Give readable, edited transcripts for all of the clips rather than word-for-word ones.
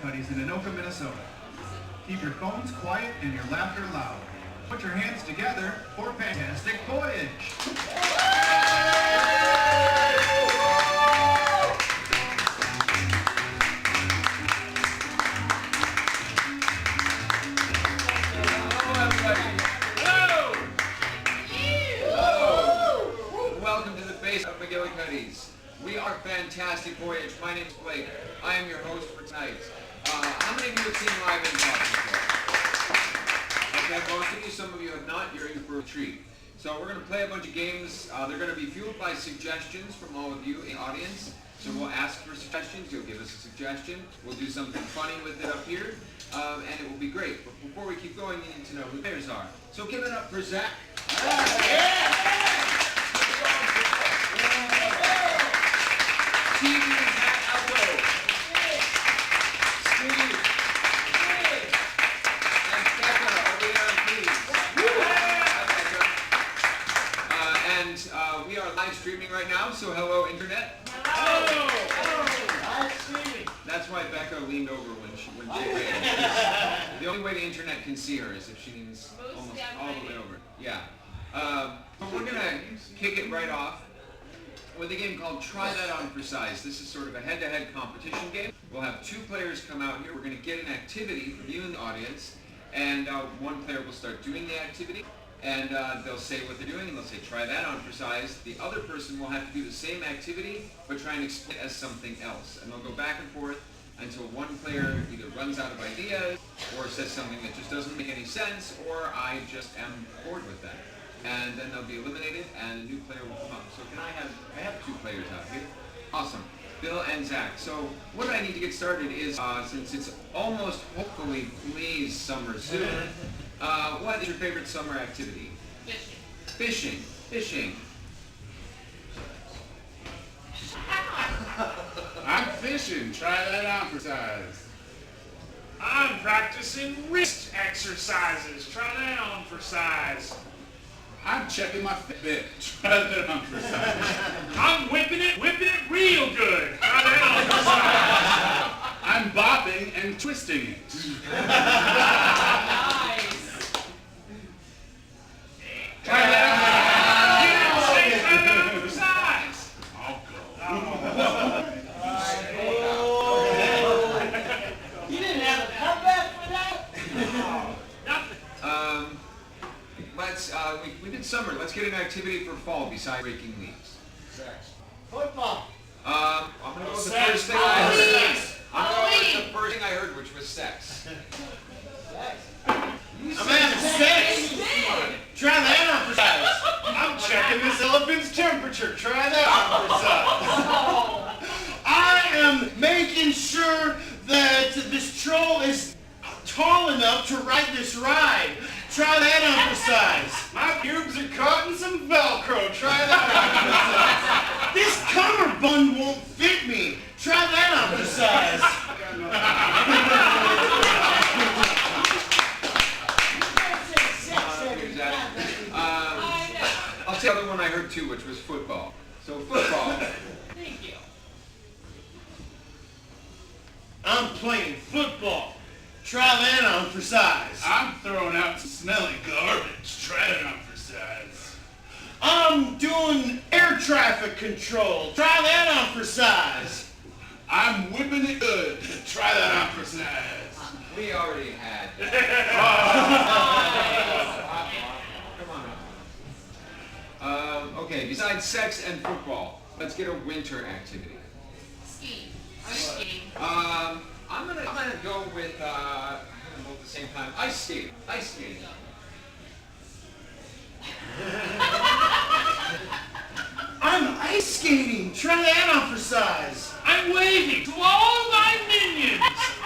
Magillycuddy's in Anoka, Minnesota. Keep your phones quiet and your laughter loud. Put your hands together for fantastic Voyage. Hello, everybody. Hello. Hello. Welcome to the base of Magillycuddy's. We are fantastic Voyage. My name is Blake. I am your host for tonight. How many of you have seen live Improv before? Okay, most of you, some of you have not. You're in for a treat. So we're going to play a bunch of games. They're going to be fueled by suggestions from all of you in the audience. So we'll ask for suggestions. You'll give us a suggestion. We'll do something funny with it up here. And it will be great. But before we keep going, you need to know who the players are. So give it up for Zach. Steve is Zach Alto. Steve. And Becca, over there, please. And we are live streaming right now, so hello, Internet. Hello. Live streaming. That's why Becca leaned over when Jay ran. The only way the Internet can see her is if she leans almost all the way over. Yeah. But we're going to kick it right off with a game called Try That On for Size. This is sort of a head-to-head competition game. We'll have two players come out here. We're going to get an activity from you in the audience, and one player will start doing the activity, and they'll say what they're doing, and they'll say, try that on for size. The other person will have to do the same activity, but try and explain it as something else. And they'll go back and forth until one player either runs out of ideas, or says something that just doesn't make any sense, or I just am bored with that. And then they'll be eliminated, and a new player will come up. So I have two players out here. Awesome. Bill and Zach. So what I need to get started is, since it's almost, hopefully, please, summer soon, what is your favorite summer activity? Fishing. Fishing. I'm fishing. Try that on for size. I'm practicing wrist exercises. Try that on for size. I'm checking my Fitbit. Try that on for size. I'm whipping it real good. Try that on for size. I'm bopping and twisting it. Try that on for size. You didn't say try that on for size. I'll go. You didn't have a comeback for that? We did summer. Let's get an activity for fall besides breaking leaves. Sex. Football. I'm gonna go with the Sex. first thing I heard. I'm gonna go with Halloween. the first thing I heard, which was sex. Sex. You I'm having sex. Try that on for size. I'm checking this elephant's temperature. Try that on for size. I am making sure that this troll is tall enough to ride this ride. Try that on for size. My pubes are caught in some Velcro. Try that on for size. This cummerbund won't fit me. Try that on for size. I'll tell the other one I heard too, which was football. So football. Thank you. I'm playing football. Try that on for size. I'm throwing out some smelly garbage. Try it on for size. I'm doing air traffic control. Try that on for size. I'm whipping it good. Try that on for size. We already had. Come on. Okay, besides sex and football, let's get a winter activity. Skiing. I'm skiing. I'm gonna go with both at the same time. Ice skating. Ice skating. I'm ice skating. Try that on for size. I'm waving to all my minions.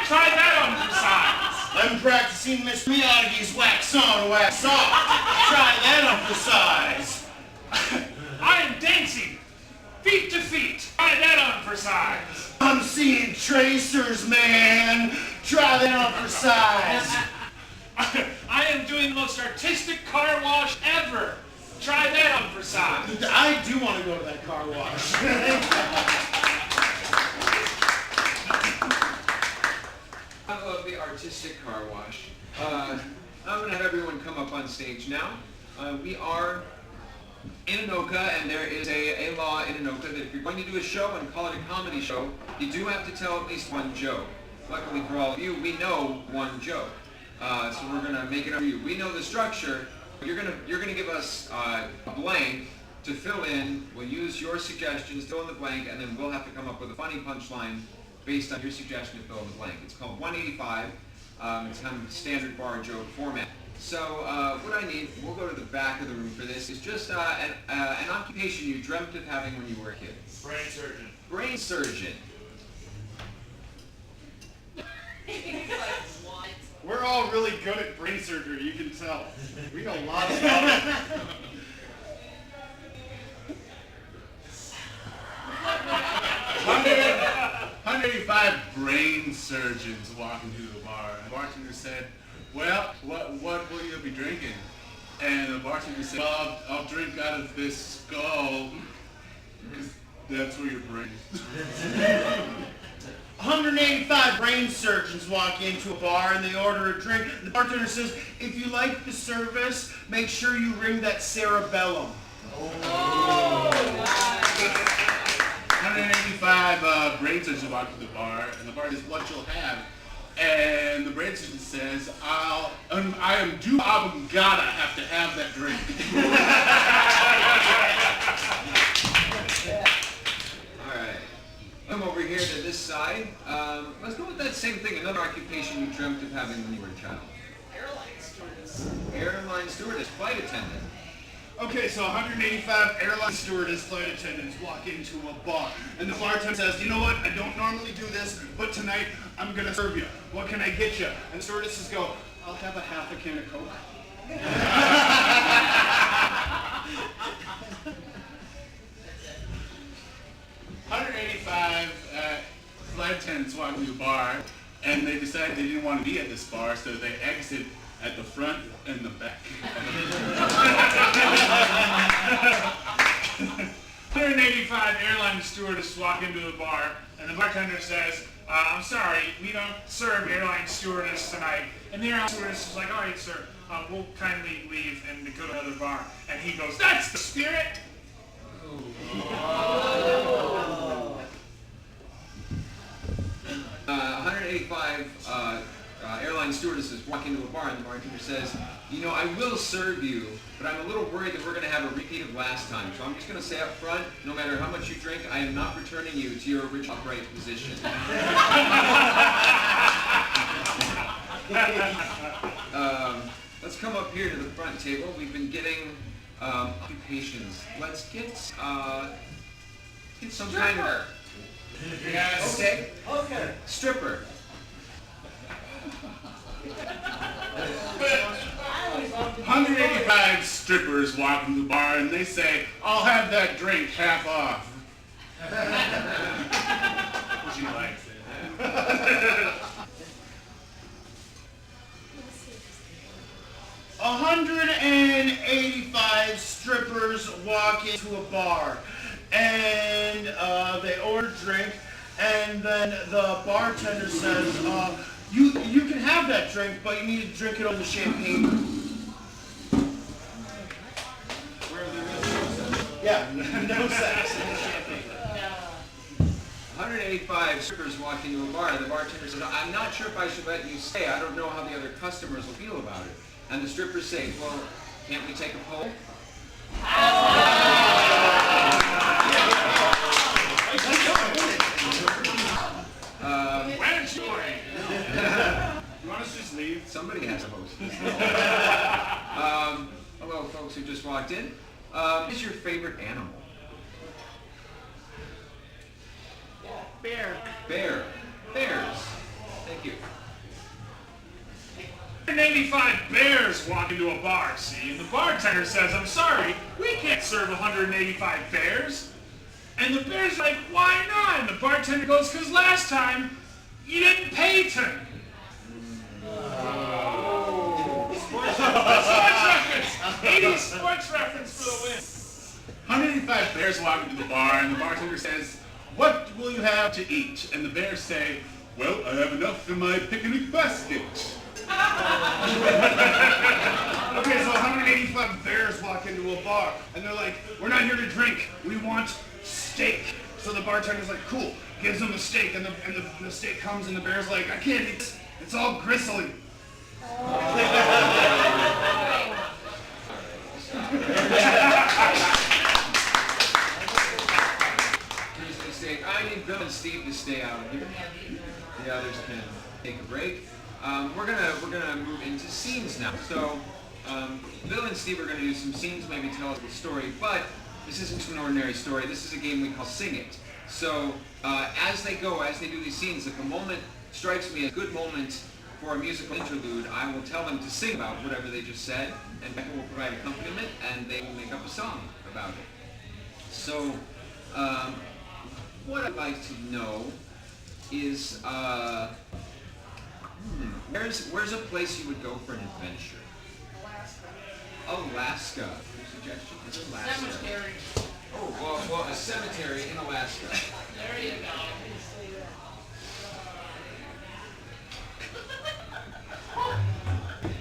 Try that on for size. I'm practicing Mr. Miyagi's wax on, wax off. Try that on for size. I am dancing feet to feet. Try that on for size. I'm seeing tracers, man. Try that on for size. I am doing the most artistic car wash ever. Try that on for size. I do want to go to that car wash. I love the artistic car wash. I'm going to have everyone come up on stage now. We are in Anoka, and there is a law in Anoka that if you're going to do a show and call it a comedy show, you do have to tell at least one joke. Luckily for all of you, we know one joke. So we're going to make it up for you. We know the structure. You're gonna give us a blank to fill in. We'll use your suggestions, fill in the blank, and then we'll have to come up with a funny punchline based on your suggestion to fill in the blank. It's called 185. It's kind of standard bar joke format. So what I need, we'll go to the back of the room for this, is just an occupation you dreamt of having when you were a kid. Brain surgeon. Brain surgeon. We're all really good at brain surgery, you can tell. We know lots about it. 185 brain surgeons walking through the bar. And the bartender said, well, what will you be drinking? And the bartender said, well, I'll drink out of this skull, because that's where your brain is. 185 brain surgeons walk into a bar and they order a drink. The bartender says, if you like the service, make sure you ring that cerebellum. 185 brain surgeons walk to the bar, and the bar says, what you'll have. And the brain surgeon says, I am due gotta have to have that drink. Come over here to this side. Let's go with that same thing, another occupation you dreamt of having when you were a child. Airline stewardess. Airline stewardess, flight attendant. Okay, so 185 airline stewardess flight attendants walk into a bar, and the bartender says, you know what, I don't normally do this, but tonight I'm gonna serve you. What can I get you? And the stewardesses go, I'll have a half a can of Coke. 185 flight attendants walk into the bar, and they decided they didn't want to be at this bar, so they exit at the front and the back. 185 airline stewardess walk into the bar, and the bartender says, I'm sorry, we don't serve airline stewardess tonight. And the airline stewardess is like, all right, sir, we'll kindly leave and go to another bar. And he goes, that's the spirit! 185 airline stewardesses walk into a bar, and the bartender says, you know, I will serve you, but I'm a little worried that we're going to have a repeat of last time. So I'm just going to say up front, no matter how much you drink, I am not returning you to your original upright position. Let's come up here to the front table. We've been getting occupations. Let's get some kind of... Yes. Okay. Stripper. 185 strippers walk into the bar, and they say, I'll have that drink half off. She likes it. 185 strippers walk into a bar, and they order a drink, and then the bartender says, you can have that drink, but you need to drink it on the champagne. Where there is no sex. Yeah, no sex in the champagne. 185 strippers walk into a bar, and the bartender says, I'm not sure if I should let you stay. I don't know how the other customers will feel about it. And the strippers say, well, can't we take a poll? Why don't you worry? You want us to just leave? Somebody has a host. Hello, folks who just walked in. What is your favorite animal? Bear. Bear. Bears. Thank you. 185 bears walk into a bar, see, and the bartender says, I'm sorry, we can't serve 185 bears. And the bear's like, why not? And the bartender goes, because last time you didn't pay to. Sports reference! 80s sports reference for the win. 185 bears walk into the bar, and the bartender says, what will you have to eat? And the bears say, Well, I have enough in my picnic basket. Okay, so 185 bears walk into a bar, and they're like, we're not here to drink, we want steak. So the bartender's like, cool, gives them a steak, and the steak comes, and the bear's like, I can't eat this, it's all gristly. I need Bill and Steve to stay out of here. The others can take a break. We're gonna move into scenes now. So Bill and Steve are gonna do some scenes, maybe tell us a story. But this isn't an ordinary story. This is a game we call Sing It. So as they do these scenes, if a moment strikes me as a good moment for a musical interlude, I will tell them to sing about whatever they just said, and Becca will provide accompaniment, and they will make up a song about it. So. What I'd like to know is, where's a place you would go for an adventure? Alaska. Your suggestion is Alaska. Cemetery. Oh, well, a cemetery in Alaska. There you go.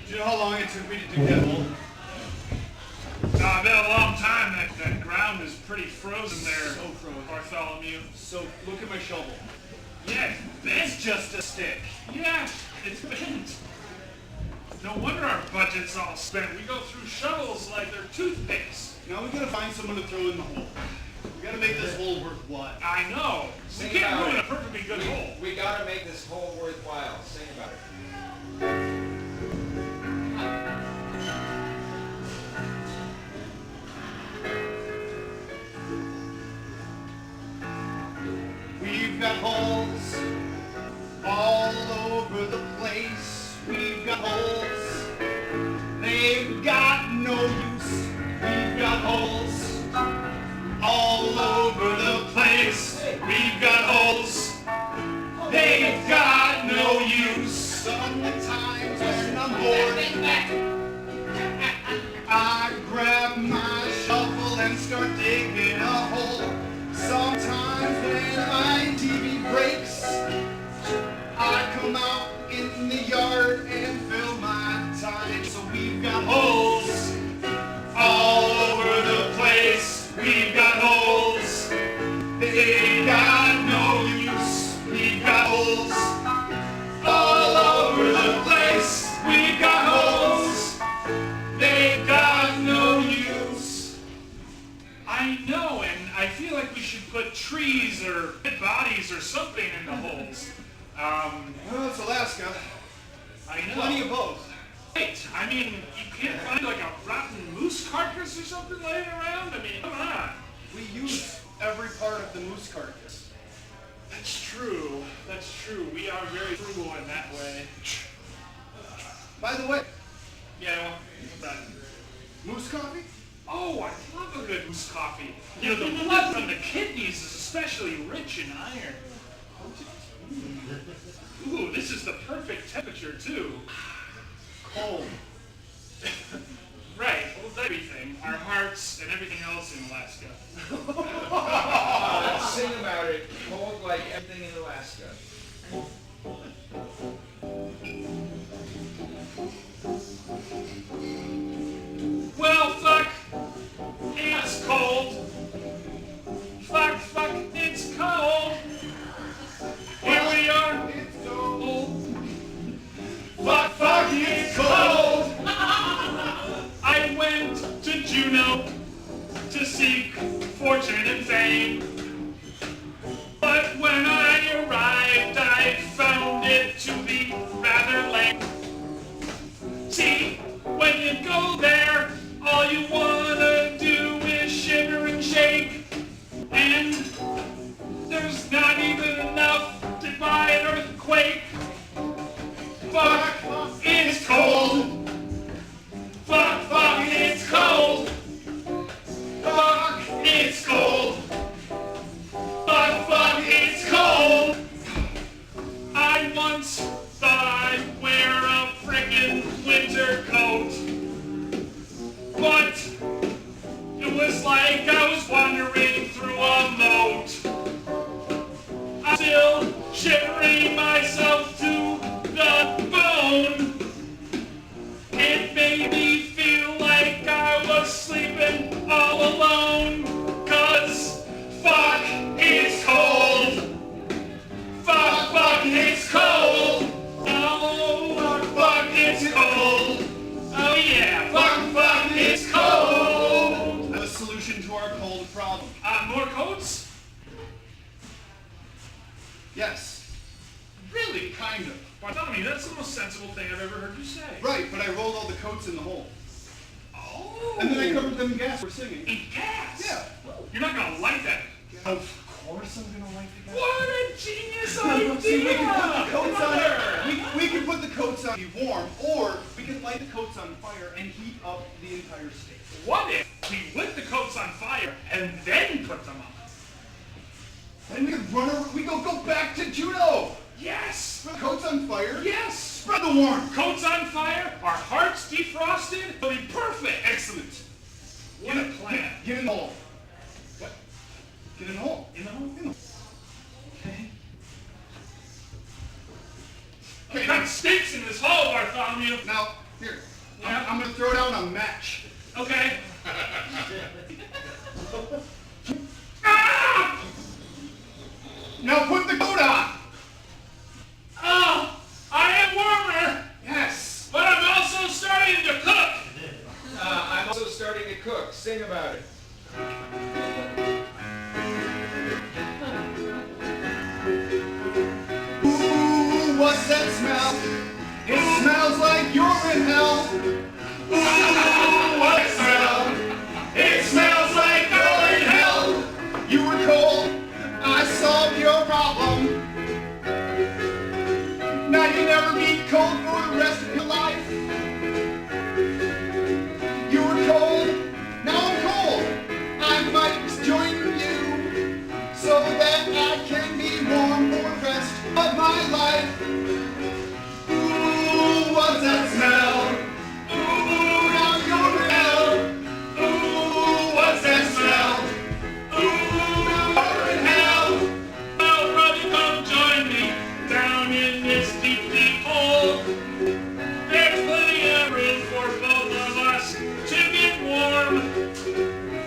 Do you know how long it took me to dig that hole? It's been a long time. That ground is pretty frozen there, So frozen. Bartholomew. So, look at my shovel. Yeah, It's just a stick. yeah, it's bent. No wonder our budget's all spent. We go through shovels like they're toothpicks. Now we gotta find someone to throw in the hole. We gotta make this hole worthwhile. I know. We Sing can't about ruin a it. perfectly good hole. We gotta make this hole worthwhile. Sing about it. We've got holes all over the place. We've got holes, they've got no use. We've got holes all over the place. We've got holes, they've got no use. Sometimes when I'm bored, I grab my shovel and start digging a hole. Sometimes when my TV breaks, I come out in the yard and fill my time. So we've got holes all over the place. We've got holes, they got no use. We've got holes all over the place. We've got holes, they got no use. I know, and I feel like we should put trees or dead bodies or something in the holes. Well, it's Alaska. I know. Plenty of both. Right. I mean, you can't find like a rotten moose carcass or something laying around? I mean, come on. We use every part of the moose carcass. That's true. That's true. We are very frugal in that way. By the way, Yeah, well, that. moose coffee? Oh, I love a good moose coffee. You know, the blood from the kidneys is especially rich in iron. Ooh, this is the perfect temperature, too. Cold. Right, well, everything. Our hearts and everything else in Alaska. Let's sing about it. Cold like everything in Alaska. Well, fuck, it's cold. Fuck, it's cold. Here we are. It's cold. Fuck, it's cold. I went to Juneau to seek fortune and fame. But when I arrived, I found it to be rather lame. See, when you go there, all you wanna do is shiver and shake. And there's not even enough to buy an earthquake. Fuck, it's cold. Fuck, it's cold. Fuck, it's cold. Fuck, it's cold. I once thought I'd wear a frickin' winter coat. But it was like I was wandering through a moat. I'm still shivering myself. was sleeping all alone, 'cause fuck, it's cold. Fuck, it's cold. Oh, fuck, it's cold. Oh yeah, fuck, it's cold. The solution to our cold problem. More coats? Yes. Really? Kind of. Well, Tommy, that's the most sensible thing I've ever heard you say. Right, but I rolled all the coats in the hole. Oh. And then I covered them in gas for singing. In gas? Yeah. You're not gonna like that. Of course I'm gonna like the gas. What a genius idea! See, we can put the coats on. We can put the coats on to be warm, or we can light the coats on fire and heat up the entire state. What if we lit the coats on fire and then put them on? Then we could run over. We go back to judo. Yes! Put coats on fire. Yes! Spread the warmth. Coats on fire, our hearts defrosted, it'll be perfect! Excellent. What a plan. Get in the hole. What? Get in the hole. In the hole? In the hole. Okay. It kind of stinks in this hole, Bartholomew. Now, here. Yeah. I'm gonna throw down a match. Okay. Ah! Now put the coat on. Oh, I am warmer, Yes. but I'm also starting to cook. I'm also starting to cook. Sing about it. Ooh, what's that smell? It smells like you're in hell. Ooh, what smell? It smells like you're in hell. You were cold. I solved your problem. Now you never be cold for the rest of your life. You were cold. Now I'm cold. I might join you so that I can be warm for the rest of my life. Ooh, what's that smell? Ooh, now you're in hell. Ooh, what's that smell? Ooh, now you're in hell. Oh, brother, come join me down in this deep, deep hole. There's plenty of room for both of us to get warm.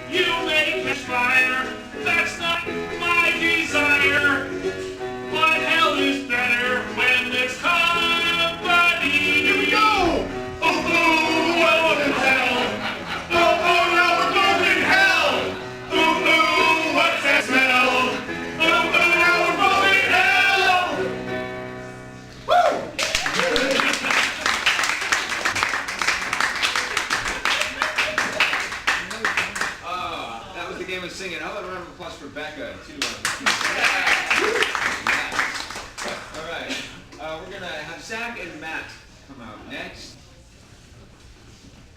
You may catch fire, that's not my desire. But hell is better when there's company. Here we go. Oh, oh, in hell. Oh, oh, now we're both in hell. Ooh, ooh, what's that smell? Ooh, ooh, Now we're both in hell. Woo! That was the game of singing. How about a round of applause for Becca, too? All right. We're going to have Zach and Matt come out next.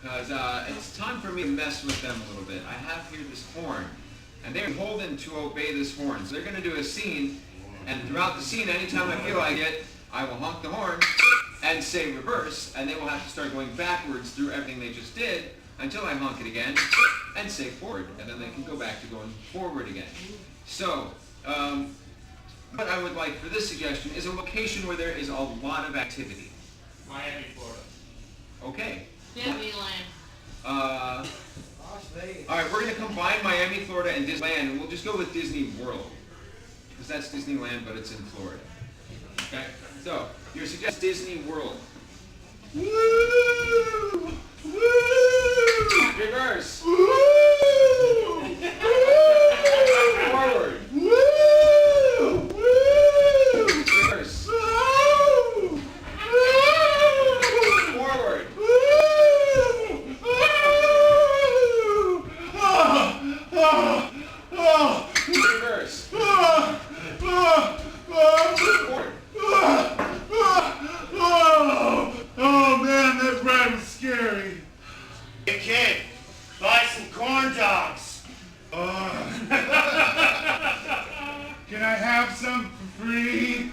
Because it's time for me to mess with them a little bit. I have here this horn. And they're beholden to obey this horn. So they're going to do a scene. And throughout the scene, anytime I feel like it, I will honk the horn and say reverse. And they will have to start going backwards through everything they just did until I honk it again and say forward. And then they can go back to going forward again. So, what I would like for this suggestion is a location where there is a lot of activity. Miami, Florida. Okay. Disneyland. All right, we're going to combine Miami, Florida, and Disneyland, and we'll just go with Disney World. Because that's Disneyland, but it's in Florida. Okay? So, your suggestion Disney World. Woo! Woo! Reverse. Woo! Forward. Woo! Woo! Reverse. Woo! Forward. Woo! Reverse. Forward. Oh man, that ride was scary. Hey kid, buy some corn dogs. Can I have some for free?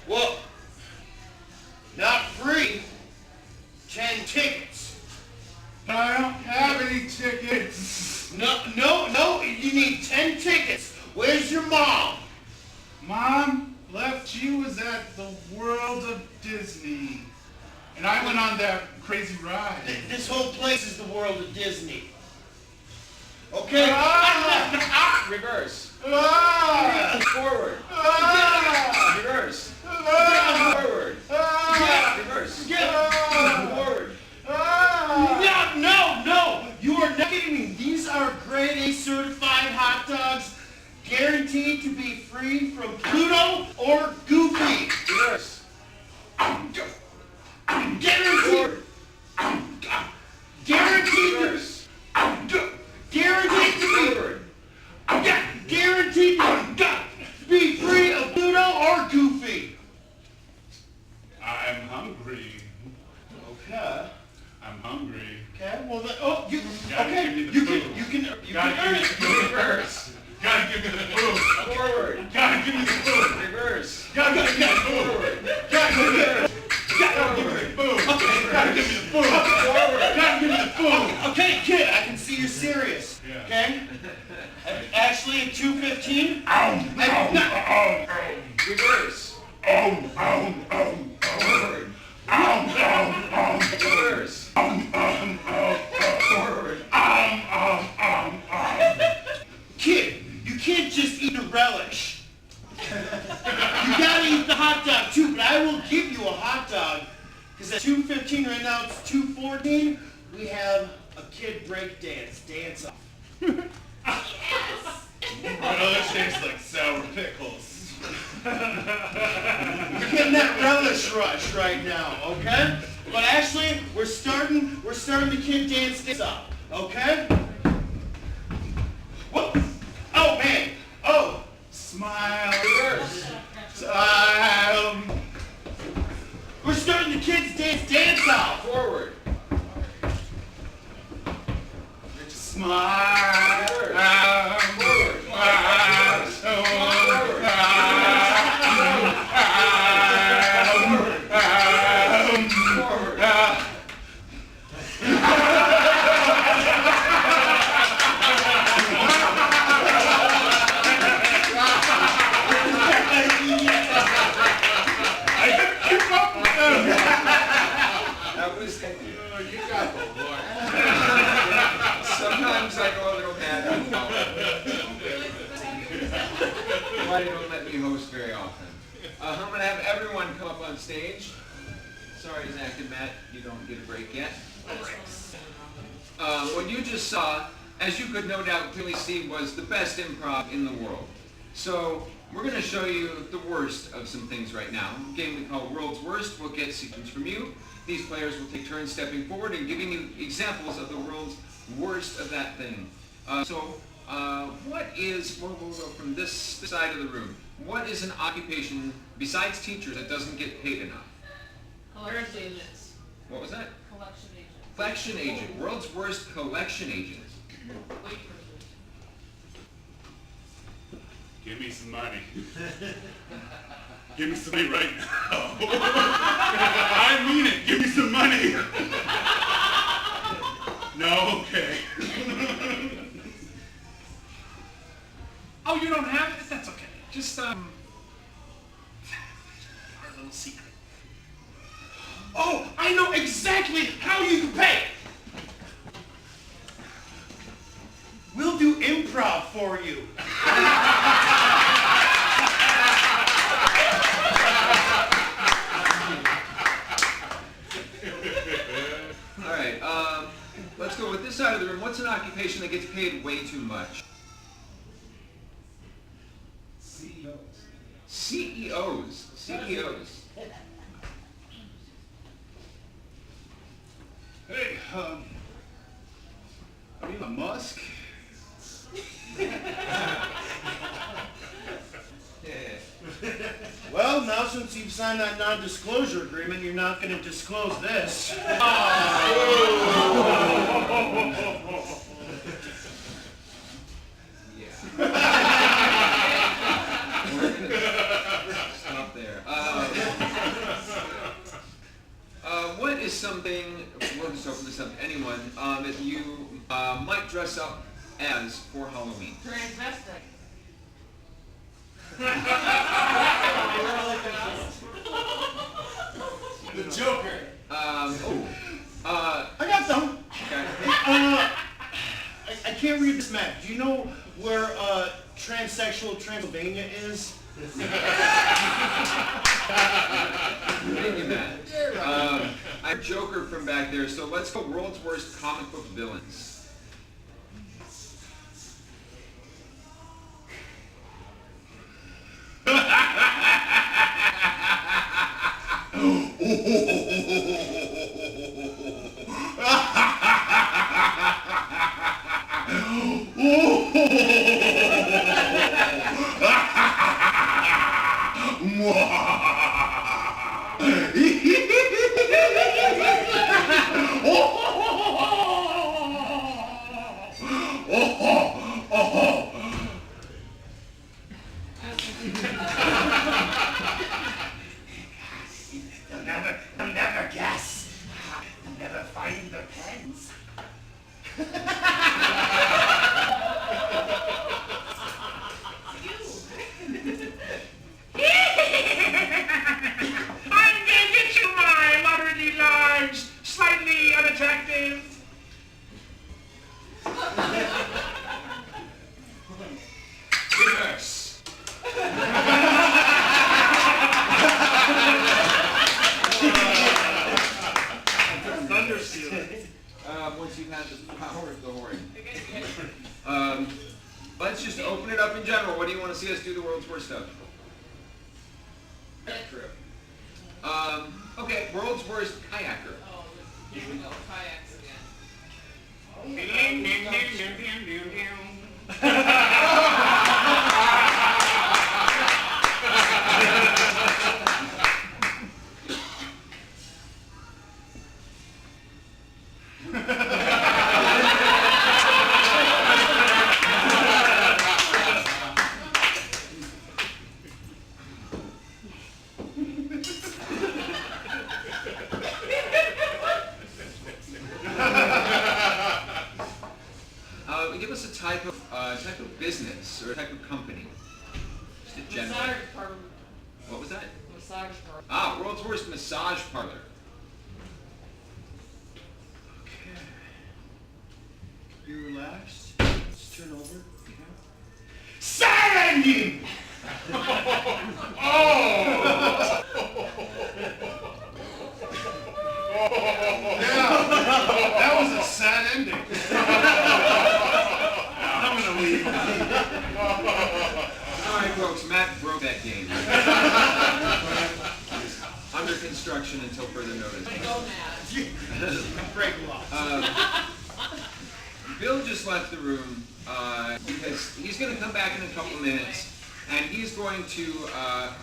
Well, not free. 10 tickets. I don't have any tickets. No, you need 10 tickets. Where's your mom? Mom left. She was at the World of Disney. And I went on that crazy ride. This whole place is the world of Disney. Okay? Reverse. Ah! Forward. Ah! Reverse. Ah! Forward. Ah! Reverse. Forward. Ah! No! You are not kidding me. These are grade A certified hot dogs, guaranteed to be free from Pluto or Goofy. Reverse. Guaranteed. Guaranteed. Reverse. Guaranteed to be. Forward. Guaranteed to be free of Pluto or Goofy. I'm hungry. Okay. I'm hungry. Okay. Well, you. Gotta Okay. give me the You food. can Gotta earn give me it. the food. Reverse. Gotta give me the food. Forward. Gotta give me the food. Reverse. Gotta give me the food. Forward. Gotta give me the food. Okay. Gotta give me the food. Forward. Gotta give me the food. Okay, kid. I can see you're serious. Yeah. Okay. Actually, at 2:15. Reverse. Forward. Reverse. Forward. Kid, you can't just eat a relish. You gotta eat the hot dog too, but I will give you a hot dog. Because at 2:15 right now, it's 2:14, we have a kid break dance off. Relish tastes like sour pickles. You're getting that relish rush right now, okay? But actually, we're starting the kid dance up, okay? What? Oh man! Oh! Smile. Reverse. We're starting the kids dance off. Forward. Smile. Forward. That was You got the Lord. sometimes I go a little mad. Why they don't let me host very often. I'm gonna have everyone come up on stage. Sorry, Zach and Matt, you don't get a break yet. What you just saw, as you could no doubt clearly see, was the best improv in the world. So we're going to show you the worst of some things right now. A game we call World's Worst. We'll get sequence from you. These players will take turns stepping forward and giving you examples of the world's worst of that thing. We'll go from this side of the room. What is an occupation, besides teachers, that doesn't get paid enough? Collection agents. What was that? Collection agents. Collection agent. World's worst collection agent. Wait Give me some money. Give me some money right now. I mean it. Give me some money. No, okay. Oh, you don't have it? That's okay. Just, our little secret. Oh, I know exactly how you can pay. We'll do improv for you. All right, let's go with this side of the room. What's an occupation that gets paid way too much? CEOs. CEOs. Hey, Elon Musk? Well, now since you've signed that non-disclosure agreement, you're not going to disclose this. Stop there. What is something, we'll just open this up to anyone, that you might dress up as for Halloween? Transvestite. The Joker. I I got some. Okay. I can't read this map. Do you know where transsexual Transylvania is? Thank you, Matt. I'm Joker from back there, so let's go world's worst comic book villains. You'll never guess. You'll never find the pens. I'm gonna get you, my moderately large, slightly unattractive. Reverse. Once you've had the power of the horn. Let's just open it up in general. What do you want to see us do the world's worst stuff? True. Okay, world's worst kayaker. Oh, here we go. Kayaks Give us a type of business or a type of company. Just a general. Massage parlor. What was that? Massage parlor. Ah, world's worst massage parlor. Okay. You relaxed? Let's turn over. Sad! That was a sad ending. I'm gonna leave. Alright folks, Matt broke that game. Under construction until further notice. Go mad. Break law. Bill just left the room because he's going to come back in a couple minutes and he's going to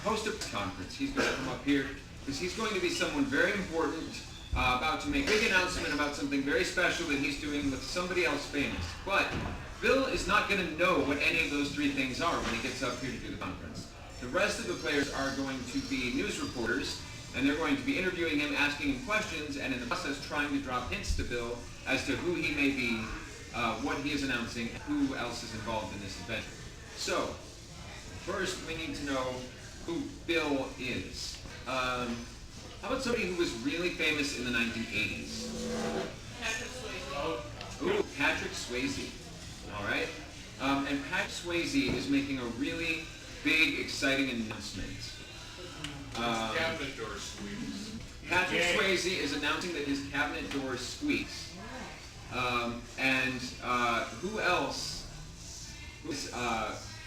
host a conference. He's going to come up here because he's going to be someone very important, about to make a big announcement about something very special that he's doing with somebody else famous. But Bill is not going to know what any of those three things are when he gets up here to do the conference. The rest of the players are going to be news reporters, and they're going to be interviewing him, asking him questions, and in the process trying to drop hints to Bill as to who he may be, what he is announcing, who else is involved in this adventure. So, first we need to know who Bill is. How about somebody who was really famous in the 1980s? Patrick Swayze. Ooh, Patrick Swayze. All right. And Patrick Swayze is making a really big, exciting announcement. Cabinet door squeaks. Patrick Swayze is announcing that his cabinet door squeaks.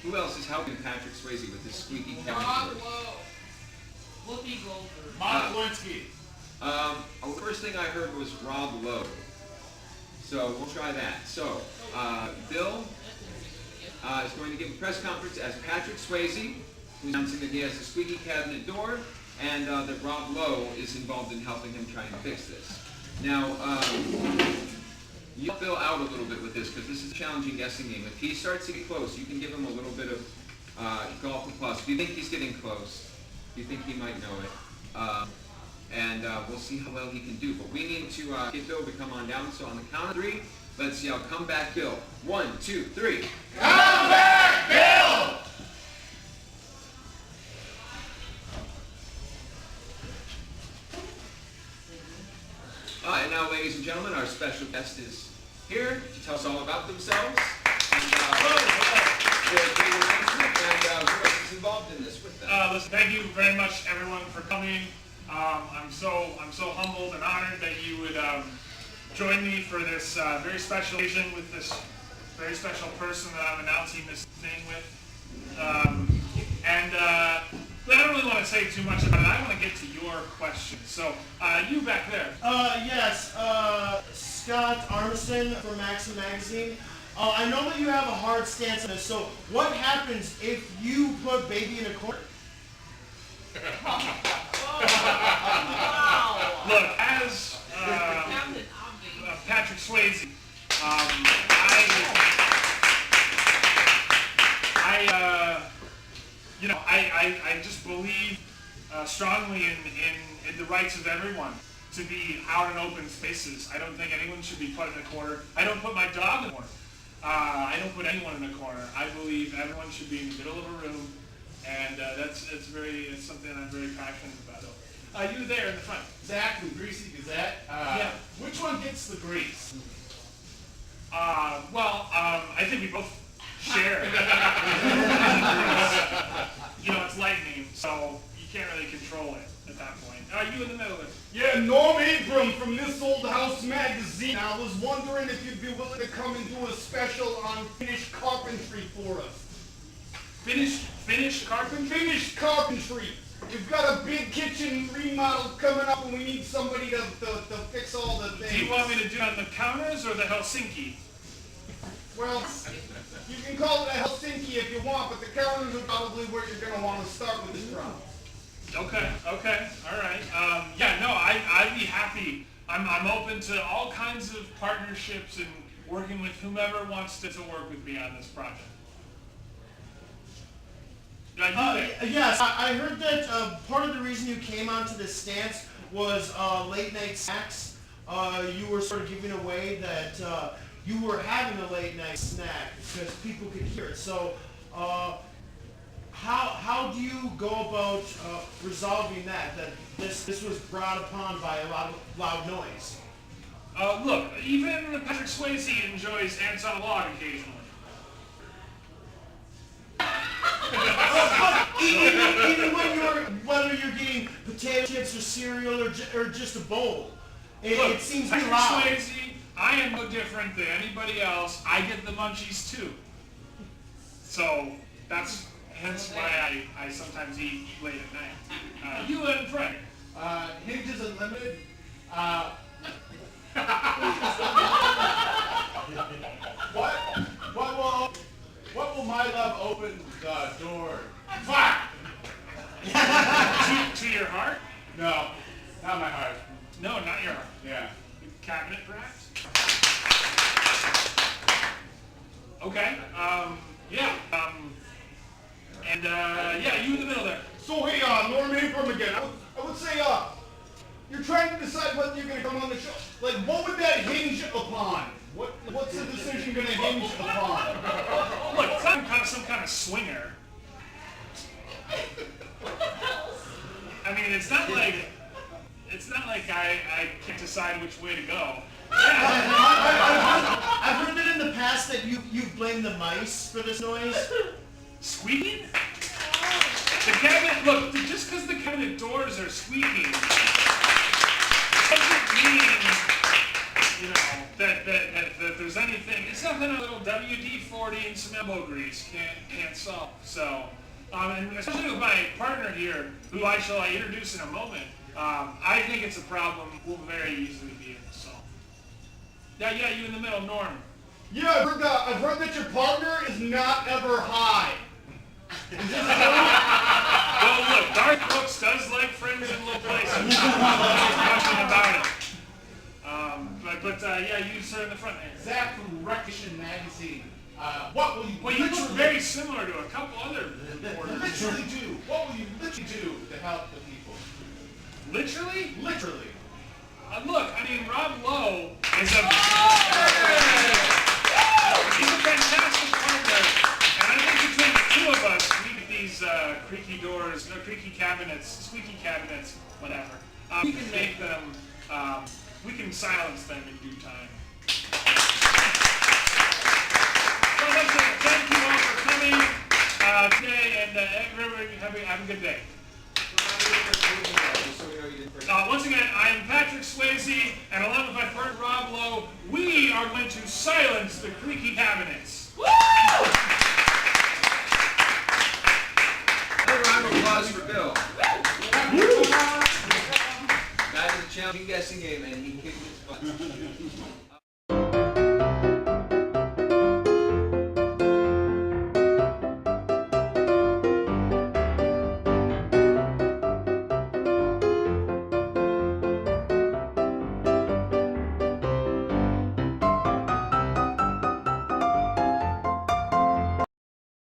Who else is helping Patrick Swayze with his squeaky cabinet Rob door? Lowe. Whoopi Goldberg. Monica Lewinsky. The first thing I heard was Rob Lowe. So we'll try that. So Bill is going to give a press conference as Patrick Swayze, who's announcing that he has a squeaky cabinet door, and that Rob Lowe is involved in helping him try and fix this. Now, you help Bill out a little bit with this because this is a challenging guessing game. If he starts to get close, you can give him a little bit of golf applause. If you think he's getting close, you think he might know it. We'll see how well he can do. But we need to get Bill to come on down. So on the count of three, let's yell, "Come back, Bill." 1, 2, 3. Come back, Bill! And now, ladies and gentlemen, our special guest is here to tell us all about themselves and the arrangement and who else is involved in this with them. Listen, thank you very much, everyone, for coming. I'm so humbled and honored that you would join me for this very special occasion with this very special person that I'm announcing this thing with. But I don't really want to say too much about it. I want to get to your question. So, you back there. Yes, Scott Armisen from Maxim Magazine. I know that you have a hard stance on this, so what happens if you put baby in a corner? Look, as Patrick Swayze, I just believe strongly in the rights of everyone to be out in open spaces. I don't think anyone should be put in a corner. I don't put my dog in a corner. I don't put anyone in a corner. I believe everyone should be in the middle of a room, and it's something I'm very passionate about. You there in the front. Zach from Greasy Gazette. Yeah. Which one gets the grease? I think we both share. It's lightning, so you can't really control it at that point. You in the middle of it. Yeah, Norm Abram from This Old House Magazine. I was wondering if you'd be willing to come and do a special on finished carpentry for us. Finished carpentry? Finished carpentry. We've got a big kitchen remodel coming up and we need somebody to fix all the things. Do you want me to do it on the counters or the Helsinki? Well, you can call it a Helsinki if you want, but the counters are probably where you're going to want to start with this problem. Okay, all right. I'd be happy. I'm open to all kinds of partnerships and working with whomever wants to work with me on this project. Yes, I heard that part of the reason you came onto this stance was late night snacks. You were sort of giving away that you were having a late night snack because people could hear it. So how do you go about resolving that this was brought upon by a lot of loud noise? Look, even Patrick Swayze enjoys ants on a log occasionally. Even whether you're getting potato chips or cereal or just a bowl, it seems pretty loud. Patrick Swayze, I am no different than anybody else. I get the munchies too. So that's hence why I sometimes eat late at night. You and Frank. Hinges Unlimited. What will my love open the door? Fuck! To your heart? No, not my heart. No, not your heart. Yeah. Cabinet, perhaps? Okay. You in the middle there. So hey, Norm Abram again. I would say, you're trying to decide whether you're going to come on the show. Like, what would that hinge upon? What's the decision going to hinge upon? Look, it's not some kind of swinger. I mean, it's not like I can't decide which way to go. I've heard that in the past that you've blamed the mice for this noise. Squeaking? The cabinet, look, just because the cabinet doors are squeaking doesn't mean, that there's anything. It's nothing a little WD-40 and some elbow grease can't solve. So, and especially with my partner here, who I shall introduce in a moment, I think it's a problem will very easily be able to solve. Yeah, you in the middle, Norm. Yeah, I've heard that your partner is not ever high. Well, look, Dark Brooks does like friends in low places. Nothing about it. You sir in the front there. Zach from Recreation Magazine. What will you Well, you look very similar to a couple other reporters. literally do? What will you literally do to help the people? Literally? Literally. Look, I mean, Rob Lowe is he's a fantastic partner, and I think between the two of us, we get these creaky doors, creaky cabinets, squeaky cabinets, whatever. We can make them, we can silence them in due time. a good day. Just so we know you didn't forget. Once again, I'm Patrick Swayze, and along with my friend Rob Lowe, we are going to silence the creaky cabinets. Woo! Another round of applause for Bill. Back to the challenging guessing game, and he kicked his butt.